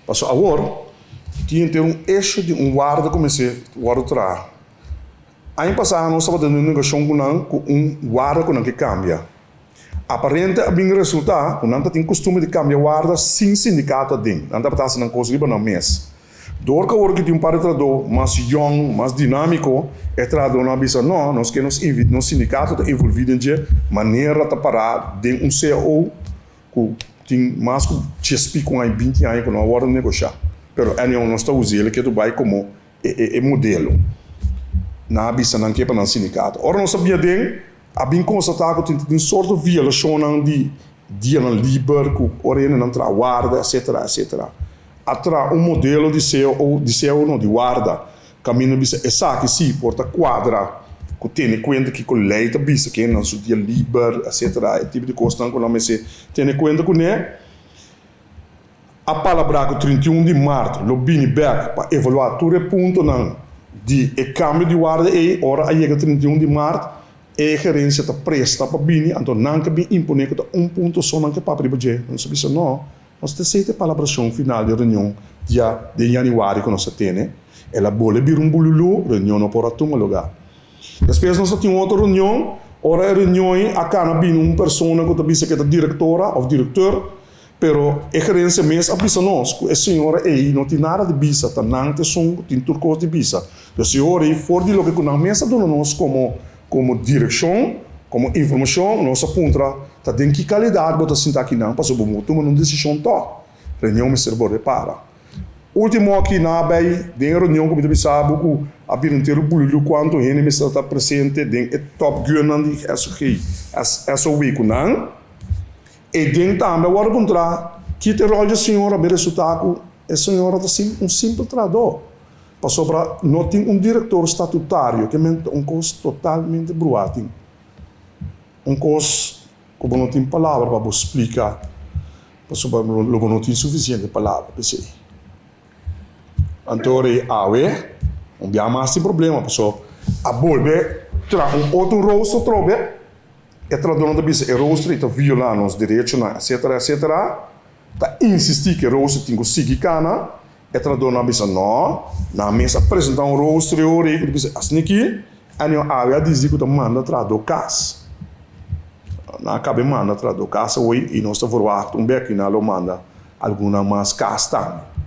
Passou agora, tinha que ter eixo de guarda comecei a trabalhar. Aí passado nós estávamos dando negociação com guarda que cambia. Aparente a bem resultado, não tem costume de cambiar guarda sem sindicato dentro. Não está passando uma coisa na mês. Door que hoor que tem um paratrador mais young, mais dinâmico, é trador na bisa não, nós queremos no sindicato de envolvido de maneira de parar de CEO que tem mais que te com aí 20 anos que não hora de negociar. Pero é não está usando ele que tu vai como modelo. Na bisa não quer para o sindicato. Ora nós sabia de a bem constatado que tem sorte de violação de dia na liber, que ora não tra guarda, etc, etc. Atra modelo de CEO não de guarda, caminho bisa essa que sim porta quadra, que tem em conta que coleta bisa que não dia liber, etc. É tipo de coisa que não me se tem em conta que né a palavra que 31 de março lo bini back para evaluar tudo é ponto não de câmbio de guarda e ora aí 31 de março e gerência ta presta para bini então não que bem impõe que ponto só não que para primeiro não sabe se não nós temos a palabração final de reunião dia de januário que nós temos ela bola bir bululu reunião não pode tomar lugar depois nós temos outra reunião ora reunião a cada bini pessoa que está que é diretora ou diretor pero a gerência mesmo avisa nós que a senhora aí não tem nada de bisa tá não tem som tem turcos de bisa a senhora aí for de lo que nós mesa dona nós como direção como informação nós aponta tá tem que qualidade bota sentar aqui não passou bom tomar uma decisão tó reunião me servo repara último aqui na bem de reunião como tu sabe que a bir inteiro bulho quanto ele me está presente de top gun de essa week não e dentro também agora contra que te rol de senhora bem resultado a senhora está simples trador passou para não tem diretor estatutário que é coisa totalmente brutal coisa como não tem palavra para explicar passou para não tem suficiente palavra para sei então não há mais problema passou a volver tra outro rosto trobe é traduzir da bisa é rosto está violando os direitos etc etc está insistir que rosto tem que seguir cana é traduzir na bisa não na mesa apresentar rosto e ore que bisa assim aqui aí a dizer que está manda traduzir cas na cabe manda traduzir cas hoje e nós estamos forward beco na lo manda alguma mais cas também